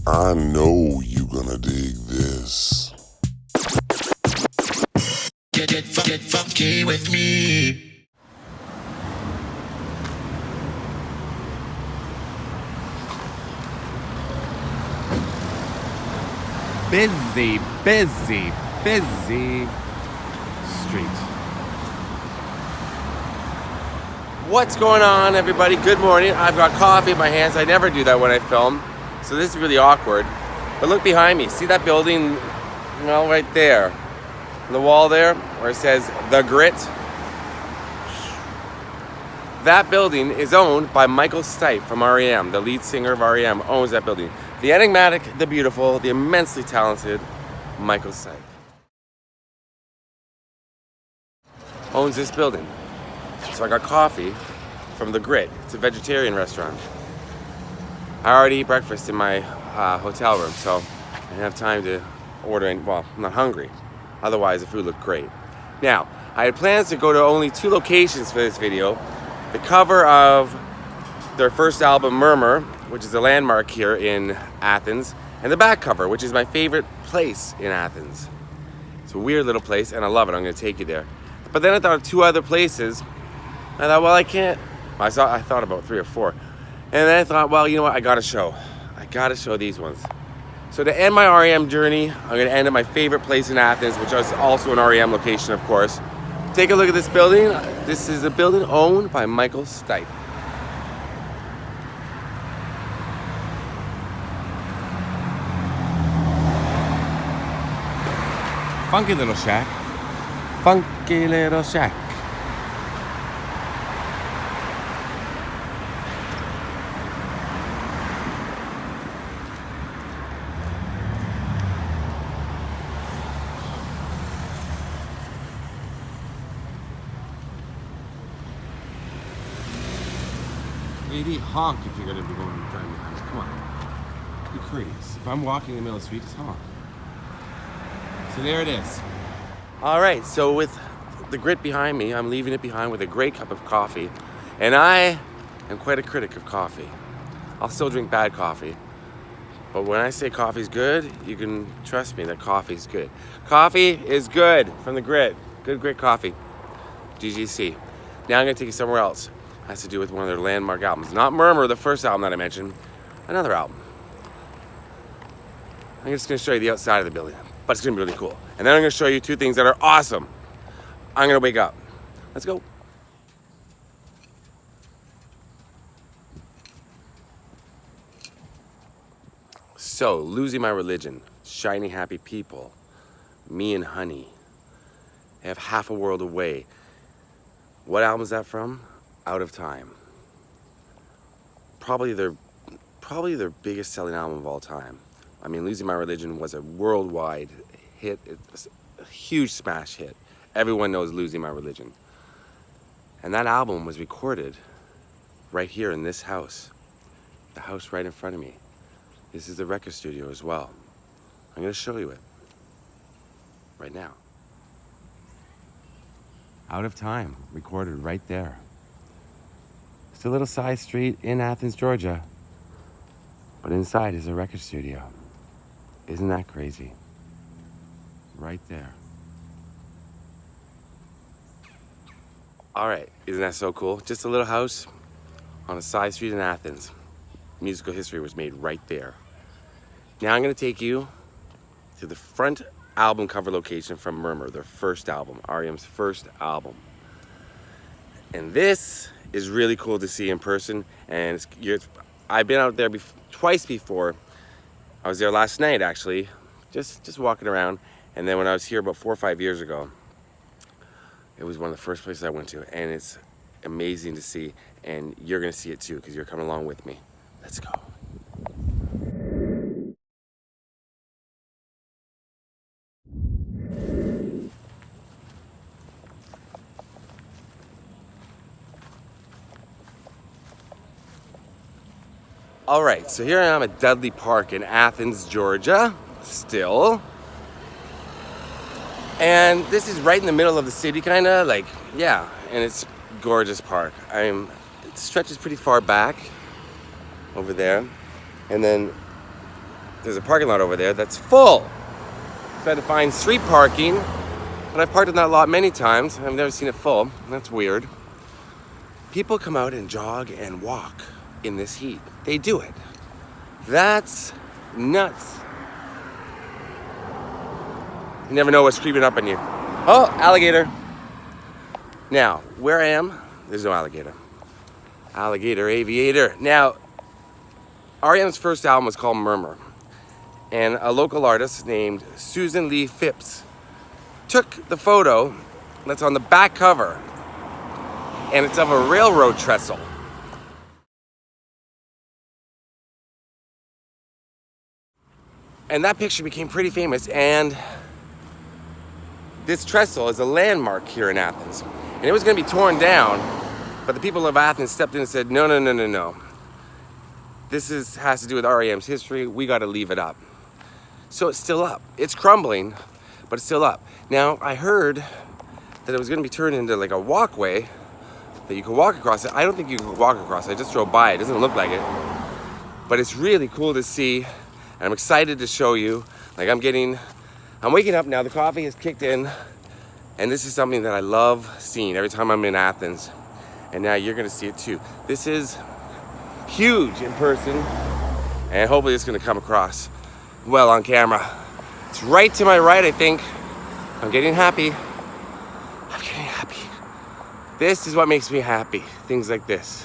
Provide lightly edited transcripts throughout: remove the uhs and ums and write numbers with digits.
I know you gonna dig this. Get funky with me. Busy, busy, busy street. What's going on, everybody? Good morning. I've got coffee in my hands. I never do that when I film, so this is really awkward. But look behind me. See that building, right there, on the wall there, where it says The Grit? That building is owned by Michael Stipe from R.E.M. The lead singer of R.E.M. owns that building. The enigmatic, the beautiful, the immensely talented Michael Stipe owns this building. So I got coffee from The Grit. It's a vegetarian restaurant. I already eat breakfast in my hotel room, so I didn't have time to order any. Well, I'm not hungry. Otherwise, the food looked great. Now, I had plans to go to only 2 locations for this video. The cover of their first album, Murmur, which is a landmark here in Athens, and the back cover, which is my favorite place in Athens. It's a weird little place, and I love it. I'm going to take you there. But then I thought of 2 other places. I thought, well, I can't. I thought about 3 or 4. And then I thought, well, you know what? I got to show these ones. So to end my R.E.M. journey, I'm going to end at my favorite place in Athens, which is also an R.E.M. location, of course. Take a look at this building. This is a building owned by Michael Stipe. Funky little shack. Funky little shack. Lady, honk if you're gonna be going driving behind me. Come on. Be courteous. If I'm walking in the middle of the street, just honk. So there it is. All right, so with The Grit behind me, I'm leaving it behind with a great cup of coffee. And I am quite a critic of coffee. I'll still drink bad coffee. But when I say coffee's good, you can trust me that coffee's good. Coffee is good from The Grit. Good, great coffee. GGC. Now I'm gonna take you somewhere else. It has to do with one of their landmark albums. Not Murmur, the first album that I mentioned. Another album. I'm just gonna show you the outside of the building. But it's gonna be really cool. And then I'm gonna show you 2 things that are awesome. I'm gonna wake up. Let's go. So, Losing My Religion, Shiny Happy People, Me and Honey, They have Half a World Away. What album is that from? Out of Time. Probably their biggest selling album of all time. I mean, Losing My Religion was a worldwide hit. It was a huge smash hit. Everyone knows Losing My Religion. And that album was recorded right here in this house. The house right in front of me. This is the record studio as well. I'm gonna show you it right now. Out of Time, recorded right there. It's a little side street in Athens, Georgia. But inside is a record studio. Isn't that crazy? Right there. All right, isn't that so cool? Just a little house on a side street in Athens. Musical history was made right there. Now I'm gonna take you to the front album cover location from Murmur, their first album, R.E.M's first album. And this is really cool to see in person. And I've been out there twice before. I was there last night, actually, just walking around. And then when I was here about 4 or 5 years ago, it was one of the first places I went to. And it's amazing to see. And you're gonna see it too, because you're coming along with me. Let's go. All right, so here I am at Dudley Park in Athens, Georgia, still. And this is right in the middle of the city, kinda, like, yeah, and it's gorgeous park. It stretches pretty far back over there. And then there's a parking lot over there that's full. So I had to find street parking, and I've parked in that lot many times. I've never seen it full. That's weird. People come out and jog and walk in this heat. They do it. That's nuts. You never know what's creeping up on you. Oh, alligator. Now, where I am, there's no alligator. Alligator, aviator. Now, R.E.M's first album was called Murmur. And a local artist named Susan Lee Phipps took the photo that's on the back cover, and it's of a railroad trestle. And that picture became pretty famous, and this trestle is a landmark here in Athens. And it was going to be torn down, but the people of Athens stepped in and said, no. This has to do with R.E.M's history. We got to leave it up. So it's still up. It's crumbling, but it's still up. Now, I heard that it was going to be turned into like a walkway that you can walk across it. I don't think you can walk across it. I just drove by. It doesn't look like it. But it's really cool to see, and I'm excited to show you. Like I'm waking up now. The coffee has kicked in, and this is something that I love seeing every time I'm in Athens. And now you're going to see it too. This is huge in person, and hopefully it's going to come across well on camera. It's right to my right, I think. I'm getting happy. This is what makes me happy. Things like this.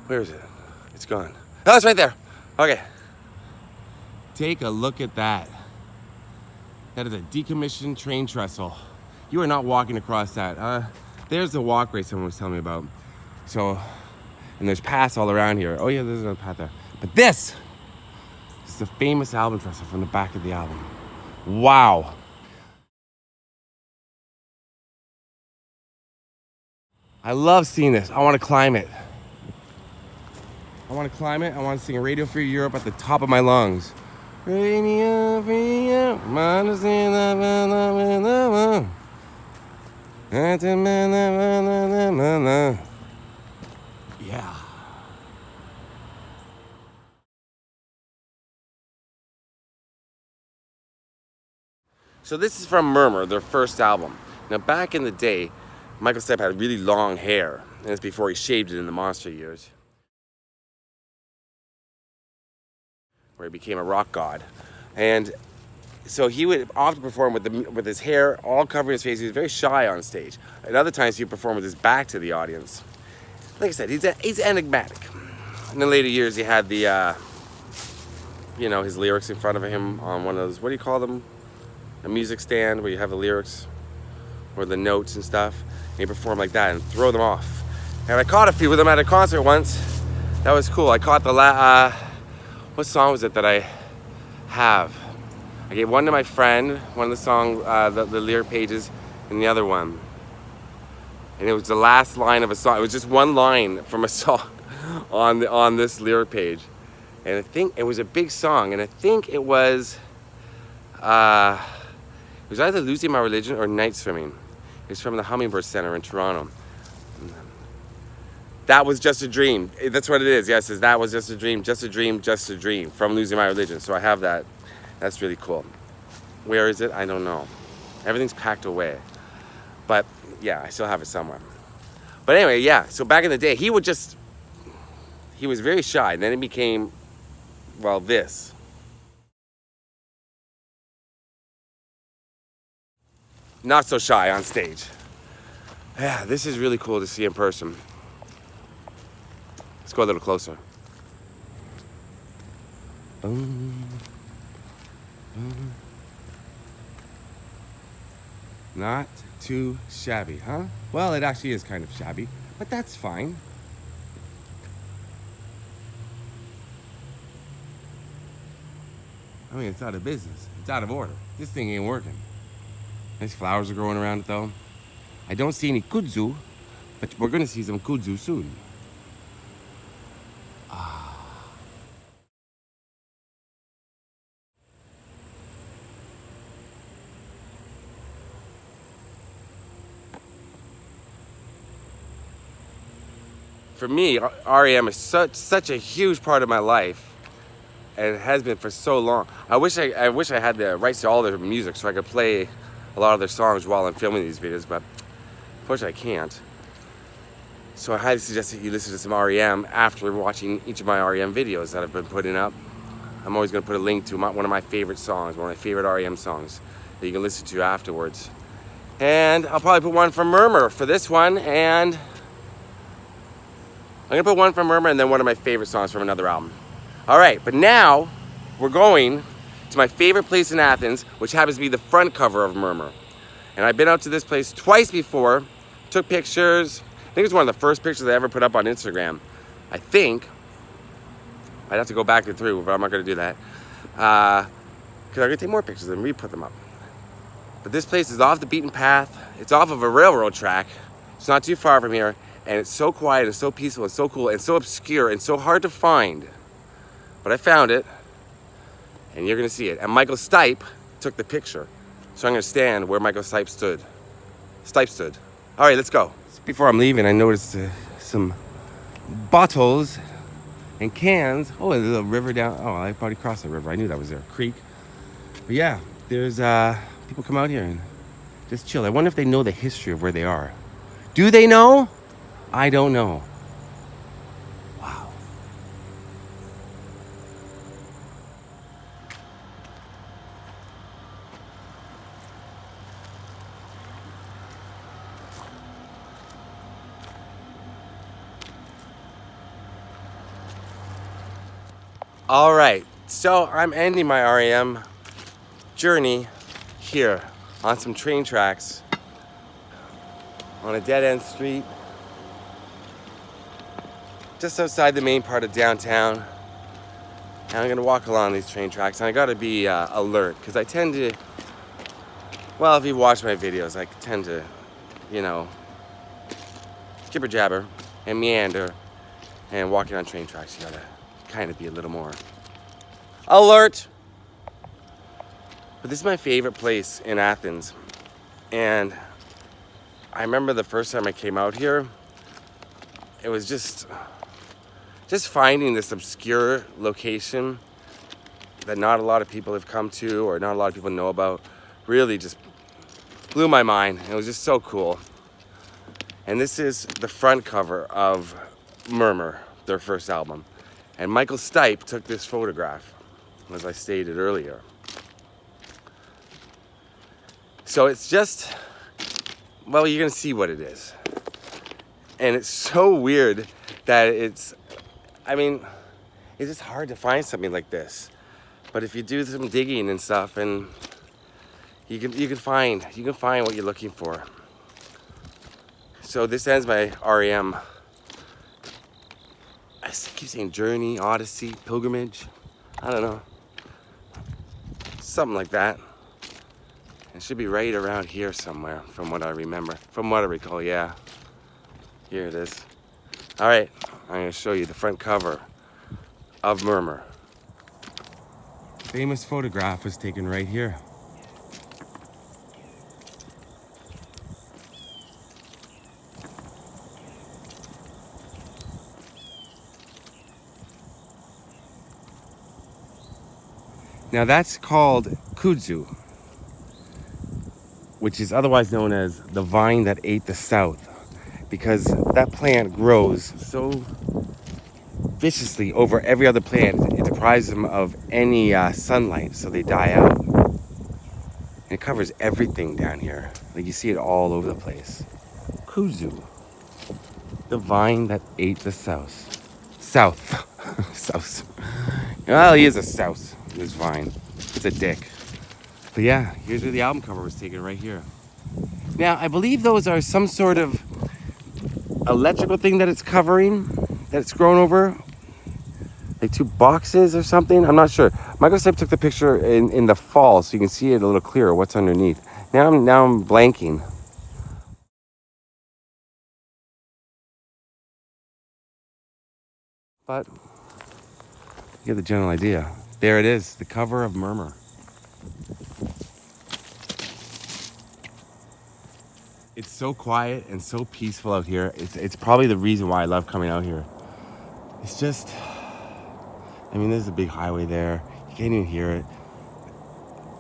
Where is it? It's gone. Oh, it's right there. Okay. Take a look at that. That is a decommissioned train trestle. You are not walking across that. There's the walkway someone was telling me about. So, and there's paths all around here. Oh yeah, there's another path there. But this is the famous album trestle from the back of the album. Wow. I love seeing this. I want to climb it. I want to sing Radio Free Europe at the top of my lungs. Radio Free Europe. Yeah. So this is from Murmur, their first album. Now back in the day, Michael Stipe had really long hair, and it's before he shaved it in the monster years, where he became a rock god. And so he would often perform with his hair all covering his face. He was very shy on stage. At other times, he would perform with his back to the audience. Like I said, he's enigmatic. In the later years, he had the, his lyrics in front of him on one of those, what do you call them? A music stand where you have the lyrics or the notes and stuff. And he performed like that and throw them off. And I caught a few of them at a concert once. That was cool. I caught what song was it that I have? I gave one to my friend, one of the song, the lyric pages, and the other one. And it was the last line of a song. It was just one line from a song on this lyric page. And I think it was a big song, and I think it was either Losing My Religion or Night Swimming. It's from the Hummingbird Center in Toronto. That was just a dream. That's what it is. Yes, that was just a dream, just a dream, just a dream from Losing My Religion. So I have that. That's really cool. Where is it? I don't know. Everything's packed away. But yeah, I still have it somewhere. But anyway, yeah. So back in the day, he was very shy. And then it became, well, this. Not so shy on stage. Yeah, this is really cool to see in person. Let's go a little closer. Not too shabby, huh? Well, it actually is kind of shabby, but that's fine. I mean, it's out of business. It's out of order. This thing ain't working. Nice flowers are growing around it, though. I don't see any kudzu, but we're gonna see some kudzu soon. For me, R.E.M. is such a huge part of my life and it has been for so long. I wish I had the rights to all their music so I could play a lot of their songs while I'm filming these videos, but unfortunately I can't. So I highly suggest that you listen to some R.E.M. after watching each of my R.E.M. videos that I've been putting up. I'm always going to put a link to one of my favorite songs, one of my favorite R.E.M. songs that you can listen to afterwards. And I'll probably put one from Murmur for this one, and I'm going to put one from Murmur and then one of my favorite songs from another album. All right, but now we're going to my favorite place in Athens, which happens to be the front cover of Murmur. And I've been out to this place twice before, took pictures. I think it's one of the first pictures I ever put up on Instagram. I think. I'd have to go back and through, but I'm not going to do that. Because I'm going to take more pictures and re-put them up. But this place is off the beaten path. It's off of a railroad track. It's not too far from here. And it's so quiet and so peaceful and so cool and so obscure and so hard to find. But I found it. And you're going to see it. And Michael Stipe took the picture. So I'm going to stand where Michael Stipe stood. All right, let's go. Before I'm leaving, I noticed some bottles and cans. Oh, there's a river down. Oh, I probably crossed the river. I knew that was there. Creek. But yeah, there's people come out here and just chill. I wonder if they know the history of where they are. Do they know? I don't know. Wow. All right, so I'm ending my R.E.M. journey here on some train tracks on a dead-end street just outside the main part of downtown. And I'm gonna walk along these train tracks, and I gotta be alert, because I tend to, well, if you watch my videos, I tend to, jibber jabber and meander, and walking on train tracks, you gotta kind of be a little more alert. But this is my favorite place in Athens, and I remember the first time I came out here, it was just finding this obscure location that not a lot of people have come to or not a lot of people know about really just blew my mind. It was just so cool. And this is the front cover of Murmur, their first album. And Michael Stipe took this photograph, as I stated earlier. So it's just, well, you're gonna see what it is. And it's so weird that it's just hard to find something like this. But if you do some digging and stuff, and you can find what you're looking for. So this ends my R.E.M. I keep saying journey, odyssey, pilgrimage. I don't know. Something like that. It should be right around here somewhere, from what I remember. From what I recall, yeah. Here it is. All right, I'm gonna show you the front cover of Murmur. Famous photograph was taken right here. Now that's called kudzu, which is otherwise known as the vine that ate the South, because that plant grows so viciously over every other plant. It deprives them of any sunlight, so they die out. And it covers everything down here. Like, you see it all over the place. Kudzu, the vine that ate the South. South. Well, he is a souse, this vine. It's a dick. But yeah, here's where the album cover was taken, right here. Now, I believe those are some sort of electrical thing that it's covering, that it's grown over. Like 2 boxes or something, I'm not sure. Michael Stipe took the picture in the fall, so you can see it a little clearer, what's underneath. Now I'm blanking. But you get the general idea. There it is, the cover of Murmur. It's so quiet and so peaceful out here. It's probably the reason why I love coming out here. It's just I mean, there's a big highway there. You can't even hear it.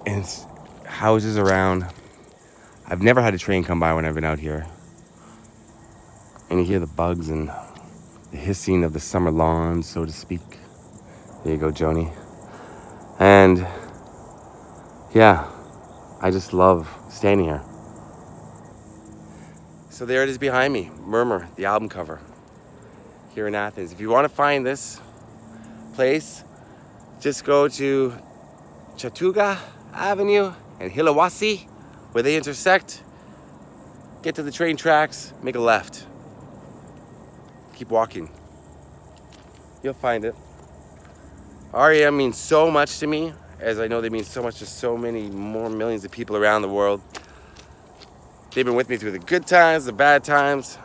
And it's houses around. I've never had a train come by when I've been out here. And you hear the bugs and the hissing of the summer lawn, so to speak. There you go, Joni. And yeah, I just love standing here. So there it is behind me, Murmur, the album cover, here in Athens. If you want to find this place, just go to Chaturga Avenue and Hilawasi, where they intersect. Get to the train tracks, make a left. Keep walking. You'll find it. R.E.M means so much to me, as I know they mean so much to so many more millions of people around the world. They've been with me through the good times, the bad times,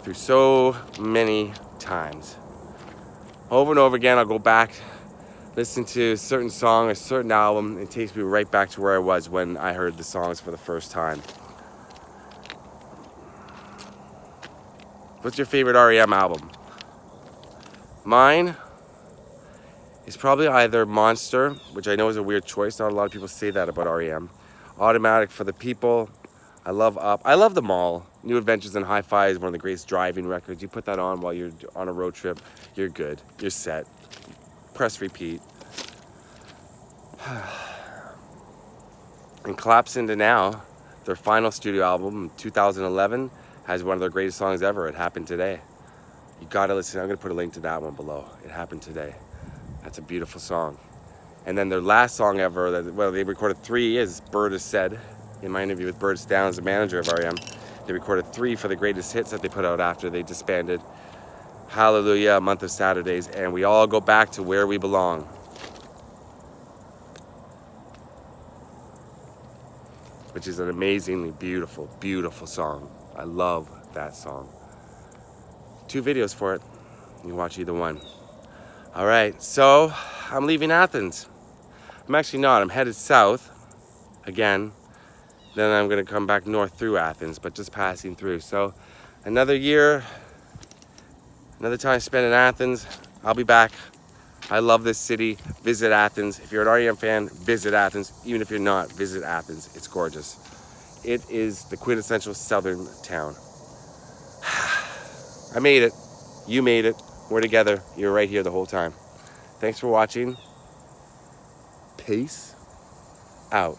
through so many times. Over and over again, I'll go back, listen to a certain song, a certain album. It takes me right back to where I was when I heard the songs for the first time. What's your favorite R.E.M album? Mine is probably either Monster, which I know is a weird choice. Not a lot of people say that about R.E.M. Automatic for the People. I love Up. I love them all. New Adventures in Hi-Fi is one of the greatest driving records. You put that on while you're on a road trip, you're good. You're set. Press repeat. And collapse into Now, their final studio album, 2011, has one of their greatest songs ever. It Happened Today. You gotta listen. I'm gonna put a link to that one below. It Happened Today. That's a beautiful song. And then their last song ever, they recorded 3, as Bird has said in my interview with Bird Downs, the manager of R.E.M. They recorded 3 for the greatest hits that they put out after they disbanded. Hallelujah, A Month of Saturdays, and we all go back to where we belong. Which is an amazingly beautiful, beautiful song. I love that song. 2 videos for it. You can watch either one. All right, so I'm leaving Athens. I'm actually not. I'm headed south again. Then I'm going to come back north through Athens, but just passing through. So another year, another time spent in Athens. I'll be back. I love this city. Visit Athens. If you're an R.E.M fan, visit Athens. Even if you're not, visit Athens. It's gorgeous. It is the quintessential southern town. I made it. You made it. We're together. You're right here the whole time. Thanks for watching. Peace out.